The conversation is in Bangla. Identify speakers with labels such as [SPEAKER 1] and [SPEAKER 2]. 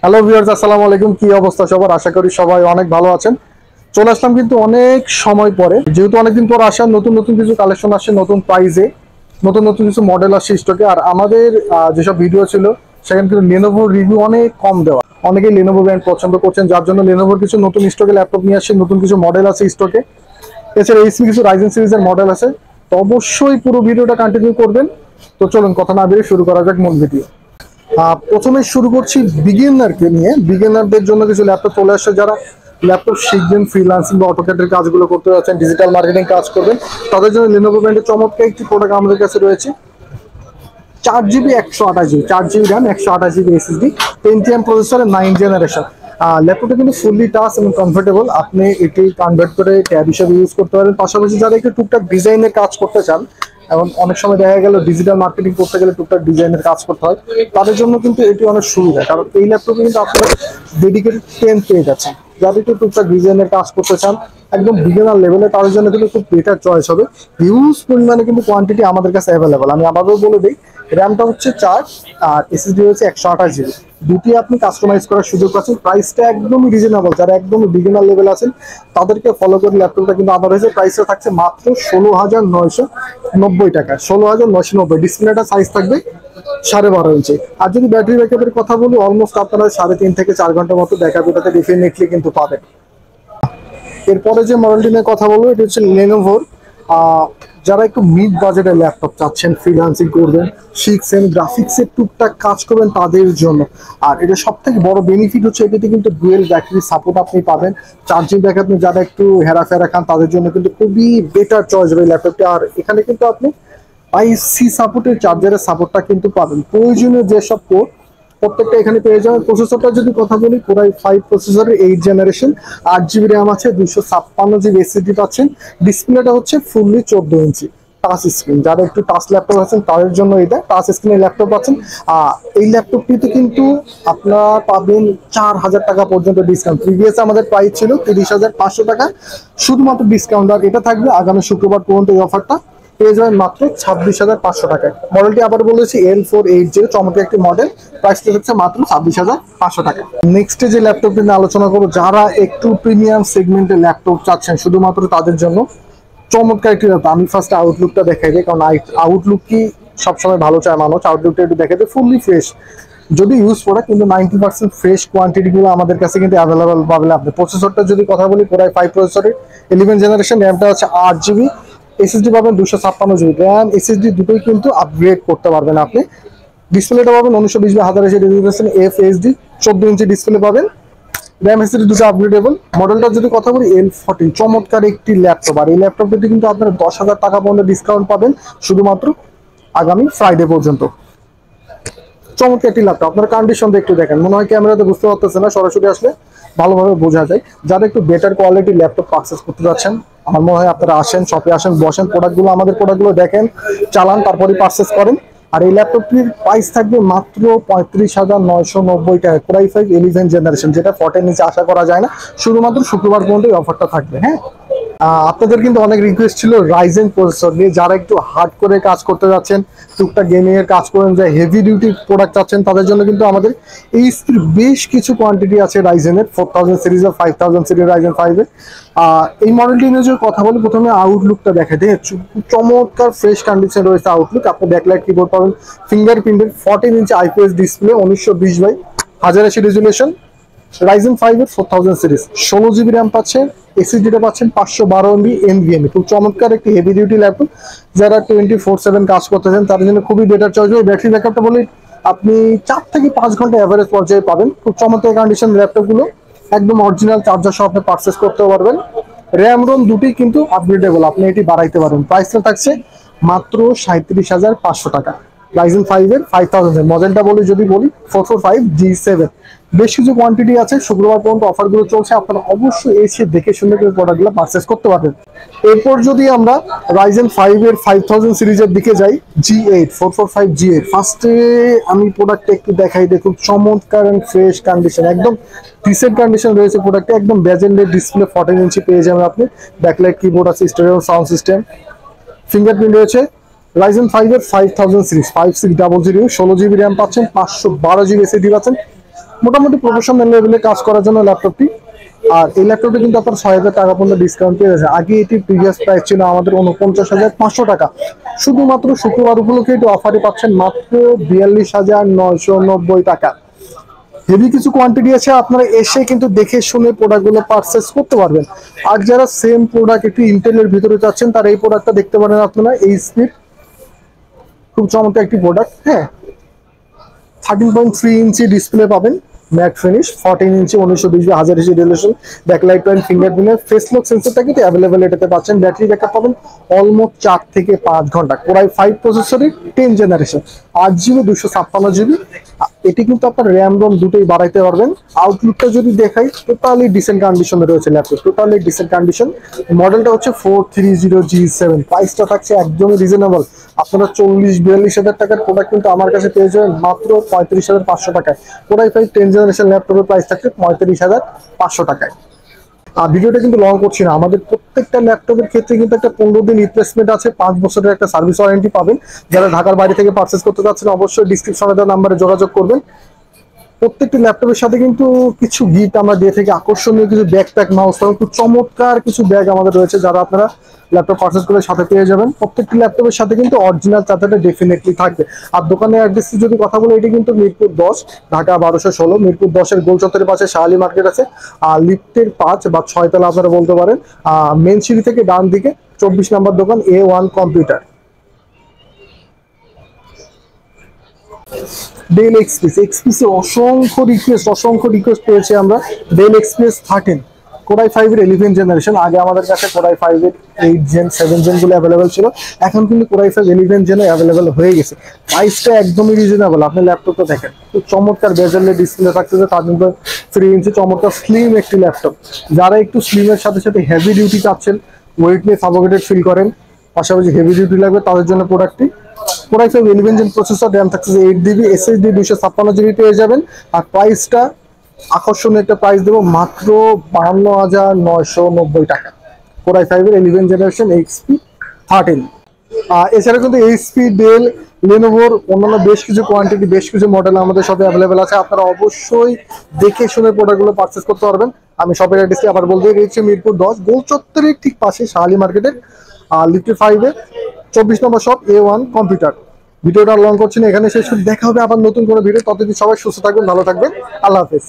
[SPEAKER 1] হ্যালো ভিউয়ার্স, আসসালামু আলাইকুম। কি অবস্থা সবার? আশা করি সবাই অনেক ভালো আছেন। চলে আসলাম কিন্তু অনেক সময় পরে, যেহেতু অনেকদিন পর আসা, নতুন নতুন কিছু কালেকশন আসছে, নতুন প্রাইজে নতুন নতুন কিছু মডেল আসছে স্টকে। আর আমাদের যেসব ভিডিও ছিল সেখানে কিন্তু লেনোভোর রিভিউ অনেক কম দেওয়া। অনেকেই লেনোভো ব্র্যান্ড পছন্দ করছেন, যার জন্য লেনোভোর কিছু নতুন স্টকে ল্যাপটপ নিয়ে আসছে, নতুন কিছু মডেল আছে স্টকে। এছাড়া এইচপি কিছু রাইজেন সিরিজের মডেল আছে। তো অবশ্যই পুরো ভিডিওটা কন্টিনিউ করবেন। তো চলুন কথা না বেরিয়ে শুরু করা যাক মূল ভিডিও। প্রথমে শুরু করছি বিগিনারকে নিয়ে। বিগিনারদের জন্য কিছু ল্যাপটপ চলে আসছে, যারা ল্যাপটপ শিখবেন, ফ্রিল্যান্সিং বা অটোক্যাডের কাজগুলো করতে যাচ্ছেন, ডিজিটাল মার্কেটিং কাজ করবেন, তাদের জন্য লেনোভো ব্র্যান্ডের চমৎকার একটি প্রোডাক্ট আমাদের কাছে রয়েছে। 4GB 128GB, 4GB RAM, 128GB SSD, Pentium প্রসেসরের 9 জেনারেশন। ল্যাপটপটা কিন্তু ফুললি টাচ এবং কমফোর্টেবল। আপনি এটি কনভার্ট করে ট্যাব হিসেবে ইউজ করতে পারেন। পাশাপাশি যারা একটু টুকটাক ডিজাইনের কাজ করতে চান, এবং অনেক সময় দেখা গেল ডিজিটাল মার্কেটিং করতে গেলে টুকটাক ডিজাইনের কাজ করতে হয়, তাদের জন্য কিন্তু এটি অনেক সুবিধা। কারণ এই ল্যাপটপে কিন্তু আপনারা ডেডিকেটেড পেন পেয়ে যাচ্ছেন। যারা একটু টুকটাক ডিজাইনের কাজ করতে চান একদম বিগিনার লেভেলে, তাদের জন্য কিন্তু খুব বেটার চয়েস হবে। হিউজ পরিমাণে কিন্তু কোয়ান্টিটি আমাদের কাছে অ্যাভেলেবল। আমি আবারও বলে দিই, র্যামটা হচ্ছে 4 আর এসএসডি হচ্ছে 128GB। দুটি আপনি কাস্টমাইজ করার সুযোগ পাচ্ছেন। প্রাইসটা একদমই রিজনেবল। যারা একদমই বিগিনার লেভেল আছেন তাদেরকে ফলো করে ল্যাপটপটা কিন্তু আবার হয়েছে। প্রাইসটা থাকছে মাত্র 16,990 টাকা। 16,990। ডিসপ্লেটা সাইজ থাকবে 12.5 ইঞ্চি। আর যদি ব্যাটারি ব্যাকআপের কথা বলি, অলমোস্ট আপনারা 3.5 থেকে 4 ঘন্টার মতো ব্যাকআপ এটাতে ডেফিনেটলি কিন্তু পাবেন। এরপরে যে মডেলটি নিয়ে কথা বলবো, এটি হচ্ছে লেনোভোর। যারা একটু মিড বাজেটের ল্যাপটপ চাচ্ছেন, ফ্রিল্যান্সিং করবেন, শিখছেন, গ্রাফিক্সের টুকটাক কাজ করবেন, তাদের জন্য। আর এটা সব থেকে বড় বেনিফিট হচ্ছে এটাতে কিন্তু ডুয়েল ব্যাটারি সাপোর্ট আপনি পাবেন। চার্জিং ব্যাকআপ যারা একটু হেরাফেরা খান তাদের জন্য কিন্তু খুবই বেটার চয়েস হবে ল্যাপটপটি। আর এখানে কিন্তু আপনি আইসি সাপোর্টের চার্জারের সাপোর্টটা কিন্তু পাবেন। প্রয়োজনীয় যেসব পোর্ট প্রত্যেকটা এখানে পেয়ে যাবেন। প্রসেসরটা যদি কথা বলি, কোরাই 5 প্রসেসরের 8 জেনারেশন, 8GB র্যাম আছে, 256GB এসএসডি পাচ্ছেন। ডিসপ্লেটা হচ্ছে ফুললি 14 ইঞ্চি টাচ স্ক্রিন। যারা একটু টাচ ল্যাপটপ আছেন তাদের জন্য এটা টাচ স্ক্রিনের ল্যাপটপ পাচ্ছেন। এই ল্যাপটপটিতে কিন্তু আপনারা পাবেন 4,000 টাকা পর্যন্ত ডিসকাউন্ট। প্রিভিয়াস আমাদের প্রাইস ছিল 30,500 টাকা, শুধুমাত্র ডিসকাউন্ট। আর এটা থাকবে আগামী শুক্রবার পর্যন্ত এই অফারটা। পেয়ে যাবেন মাত্র 26,500 টাকায়। মডেলটি আবার বলেছি L480, চমৎকার একটি মডেল। প্রাইসটা হচ্ছে মাত্র 26,500 টাকা। নেক্সটে যে ল্যাপটপটি নিয়ে আলোচনা করবো, যারা একটু প্রিমিয়াম সেগমেন্টের ল্যাপটপ চাচ্ছেন শুধুমাত্র তাদের জন্য চমৎকার একটি ল্যাপটপ। আমি ফার্স্ট আউটলুকটা দেখাই দিই, কারণ আউটলুক কি সবসময় ভালো চায় মানুষ। আউটলুকটা একটু দেখাই দিই। ফুললি ফ্রেশ, যদি ইউজ প্রোডাক্ট, কিন্তু 90% ফ্রেশ কোয়ান্টিটিগুলো আমাদের কাছে কিন্তু অ্যাভেলেবল পাবেন আপনি। প্রসেসরটা যদি কথা বলি, কোরাই 5 প্রসেসরের 11 জেনারেশন, র্যামটা হচ্ছে 8GB, এসএসডি পাবেন 256GB। র্যাম এসএসডি দুটোই কিন্তু আপগ্রেড করতে পারবেন আপনি। ডিসপ্লেটা পাবেন 1920x1080 রেজোলিউশন এফএসডি, 14 ইঞ্চি ডিসপ্লে পাবেন। র্যাম এসএসডি দুটো আপগ্রেডেবল। মডেলটা যদি কথা বলি, L14, চমৎকার একটি ল্যাপটপ। আর এই ল্যাপটপটি কিন্তু আপনারা 10,000 টাকা পর্যন্ত ডিসকাউন্ট পাবেন শুধুমাত্র আগামী ফ্রাইডে পর্যন্ত। চমৎকার একটি ল্যাপটপ। আপনার কন্ডিশনটা একটু দেখেন, মনে হয় ক্যামেরাতে বুঝতে পারতেছে না, সরাসরি আসলে ভালোভাবে বোঝা যায়। যারা একটু বেটার কোয়ালিটির ল্যাপটপ পারচেস করতে যাচ্ছেন, আমার মনে হয় আপনারা আসেন, শপে আসেন, বসেন, প্রোডাক্টগুলো, আমাদের প্রোডাক্টগুলো দেখেন, চালান, তারপরেই পারচেস করেন। আর এই ল্যাপটপটির প্রাইস থাকবে মাত্র 35,990 টাকা। কোরাই 5 11 জেনারেশন, যেটা 40 নিচে আশা করা যায় না। শুধুমাত্র শুক্রবার পর্যন্ত এই অফারটা থাকবে। হ্যাঁ, আপনাদের কিন্তু অনেক রিকোয়েস্ট ছিল রাইজেন প্রসেসর নিয়ে। যারা একটু হার্ড করে কাজ করতে যাচ্ছেন, টুকটাক গেমিং এর কাজ করেন, যে হেভি ডিউটি প্রোডাক্ট চাচ্ছেন, তাদের জন্য কিন্তু আমাদের এই বেশ কিছু কোয়ান্টিটি আছে রাইজেনের 4000 সিরিজ আর 5000 সিরিজ রাইজেন 5 এর। এই মডেলটি নিয়ে যদি কথা বলি, প্রথমে আউটলুকটা দেখা যায়। চমৎকার ফ্রেশ কন্ডিশন রয়েছে আউটলুক। আপনি ব্যাকলাইট কিবোর্ড পাবেন, ফিঙ্গারপ্রিন্টের 14 inch IPS display, 1920x1080 resolution, Ryzen 5 এর 4000 সিরিজ, 16GB র্যাম পাচ্ছেন, এসএসডিটা পাচ্ছেন 512MB এনভিএমই। খুব চমৎকার একটি হেভি ডিউটি ল্যাপটপ। যারা 24/7 কাজ করতেছেন তাদের জন্য খুবই বেটার চয়েস হবে। ব্যাটারি ব্যাকআপটা বলি, আপনি 4 থেকে 5 ঘন্টা এভারেজ পর্যায়ে পাবেন। খুব চমৎকার কন্ডিশন ল্যাপটপগুলো, একদম অরিজিনাল চার্জার সহ আপনি পারচেস করতে পারবেন। র্যাম রোম দুটি কিন্তু আপগ্রেডেবল, আপনি এটি বাড়াইতে পারেন। প্রাইসটা থাকছে মাত্র 37,500 টাকা। রাইজেন 5 এর 5000 মডেলটা বলি, যদি বলি 445G7। বেশ কিছু কোয়ান্টিটি আছে, শুক্রবার পর্যন্ত অফারগুলো চলছে। আপনারা অবশ্যই এসে দেখে শুনে প্রোডাক্টগুলো পারচেস করতে পারবেন। এরপর যদি আমরা রাইজেন 5 এর 5000 সিরিজের দিকে যাই, G8, 445G8। ফার্স্টে আমি প্রোডাক্টটা একটু দেখাই। দেখুন চমৎকার এন্ড ফ্রেশ কন্ডিশন, একদম ডিসেন্ট কন্ডিশন রয়েছে প্রোডাক্টে। একদম বেজেলের ডিসপ্লে, 14 ইঞ্চি পেয়ে যাবেন আপনি। ব্যাকলাইট কিবোর্ড আছে, স্টেরিও সাউন্ড সিস্টেম, ফিঙ্গারপ্রিন্ট রয়েছে। রাইজেন 5 এর 5000 সিরিজ 5600, 16GB র্যাম পাচ্ছেন, 512GB এসএসডি পাচ্ছেন, মোটামুটি প্রফেশনাল লেভেলে কাজ করার জন্য ল্যাপটপটি। আর এই ল্যাপটপটি কিন্তু আপনার 6,000 টাকা পর্যন্ত ডিসকাউন্ট পেয়ে যাচ্ছে। আগে এটি প্রিভিয়াস প্রাইস ছিল আমাদের 49,500 টাকা। শুধুমাত্র শুক্রবার উপলক্ষে এটি অফারে পাচ্ছেন মাত্র 42,990 টাকা। হেভি কিছু কোয়ান্টিটি আছে, আপনারা এসে কিন্তু দেখে শুনে প্রোডাক্টগুলো পারচেস করতে পারবেন। আর যারা সেম প্রোডাক্ট একটু ইন্টেলের ভিতরে চাচ্ছেন তারা এই প্রোডাক্টটা দেখতে পারেন আপনারা। এইচপির খুব চমৎকার একটি প্রোডাক্ট। হ্যাঁ, 13.3 ইঞ্চি ডিসপ্লে পাবেন, matte finish, 14 inch 1920 1080 resolution, backlight point, fingerprint, face lock সেন্সরটা কিন্তু অ্যাভেলেবেল এটাতে পাচ্ছেন। ব্যাটারি ব্যাকআপ পাবেন অলমোস্ট 4 থেকে 5 ঘন্টা। কোরাই 5 প্রসেসরের 10 জেনারেশন, 8GB 256GB। এটি কিন্তু আপনার র্যাম রোম দুটোই বাড়াইতে পারবেন। আউটলুকটা যদি দেখাই, টোটালি ডিসেন্ট কন্ডিশনে রয়েছে ল্যাপটপ, টোটালি ডিসেন্ট কন্ডিশন। মডেলটা হচ্ছে 430G7, প্রাইসটা থাকছে একদমই রিজনেবল। আপনারা 40-42 হাজার টাকার প্রোডাক্ট কিন্তু আমার কাছে পেয়ে যাবেন মাত্র 35,500 টাকায়। কোরাই 5 10 জেনারেশন ল্যাপটপের প্রাইস থাকছে 35,500 টাকায়। আর ভিডিওটা কিন্তু লং করছি না, আমাদের প্রত্যেকটা ল্যাপটপের ক্ষেত্রে কিন্তু একটা 15 দিন রিপ্লেসমেন্ট আছে, 5 বছরের একটা সার্ভিস ওয়ারেন্টি পাবেন। যারা ঢাকার বাইরে থেকে পারচেস করতে চাচ্ছেন অবশ্যই ডিসক্রিপশনে দেওয়া নাম্বারে যোগাযোগ করবেন। প্রত্যেকটি ল্যাপটপের সাথে কিন্তু কিছু গিফট আমরা দিয়ে থাকি, আকর্ষণীয় কিছু ব্যাকপ্যাক, মাউস, খুব চমৎকার কিছু ব্যাগ আমাদের রয়েছে যারা আপনারা ল্যাপটপ পারচেস করে সাথে পেয়ে যাবেন। প্রত্যেকটি ল্যাপটপের সাথে কিন্তু অরিজিনাল চার্জারটা ডেফিনেটলি থাকবে। আর দোকানের অ্যাড্রেস যদি কথা বলি, এটি কিন্তু মিরপুর 10, ঢাকা 1216। মিরপুর 10-এর গোল চত্বরের পাশে শাহালি মার্কেট আছে। আর লিফটের 5 বা 6 তলা আপনারা বলতে পারেন। মেন সিঁড়ি থেকে ডান দিকে 24 নম্বর দোকান, A1 কম্পিউটার। ডেল এক্সপ্রেস অসংখ্য রিকোয়েস্ট পেয়েছি আমরা। ডেল এক্সপ্রেস 13 কোরাই 5 এর 11 জেনারেশন। আগে আমাদের কাছে কোরাই 5 এর 8 জেন 7 জেন গুলো অ্যাভেলেবেল ছিল, এখন কিন্তু কোরাই 5 11 জেন অ্যাভেলেবেল হয়ে গেছে। প্রাইসটা একদমই রিজনেবল। আপনি ল্যাপটপটা দেখেন, খুব চমৎকার বেজেলের ডিসপ্লে থাকতেছে, 13.3 ইঞ্চি চমৎকার স্লিম একটি ল্যাপটপ। যারা একটু স্লিমের সাথে সাথে হেভি ডিউটি চাচ্ছেন, ওয়েটলেস সাফোকেটেড ফিল করেন, পাশাপাশি হেভি ডিউটি লাগবে, তাদের জন্য প্রোডাক্টটি। কোরাই 5 11 জেন প্রসেসর, র্যাম থাকছে 8GB, SSD 256GB পেয়ে যাবেন। আর প্রাইসটা আকর্ষণীয় একটা প্রাইস দেবো, মাত্র 52,990 টাকা। কোরাই 5 এর 11 জেনারেশন XP 13। এছাড়া কিন্তু এইচপি, ডেল, লেনোভোর অন্যান্য বেশ কিছু কোয়ান্টিটি, বেশ কিছু মডেল আমাদের শপে অ্যাভেলেবেল আছে। আপনারা অবশ্যই দেখে শুনে প্রোডাক্টগুলো পারচেস করতে পারবেন। আমি শপের অ্যাড্রেসটি আবার বলতে রয়েছে মিরপুর 10, গোল চত্বরের ঠিক পাশে শাহালি মার্কেটের লিফট 5-এ 24 নম্বর শপ, A1 কম্পিউটার। ভিডিওটা লং করছি না, এখানে শেষ করে দেখা হবে আবার নতুন কোনো ভিডিও। ততদিন সবাই সুস্থ থাকবেন, ভালো থাকবেন, আল্লাহ হাফেজ।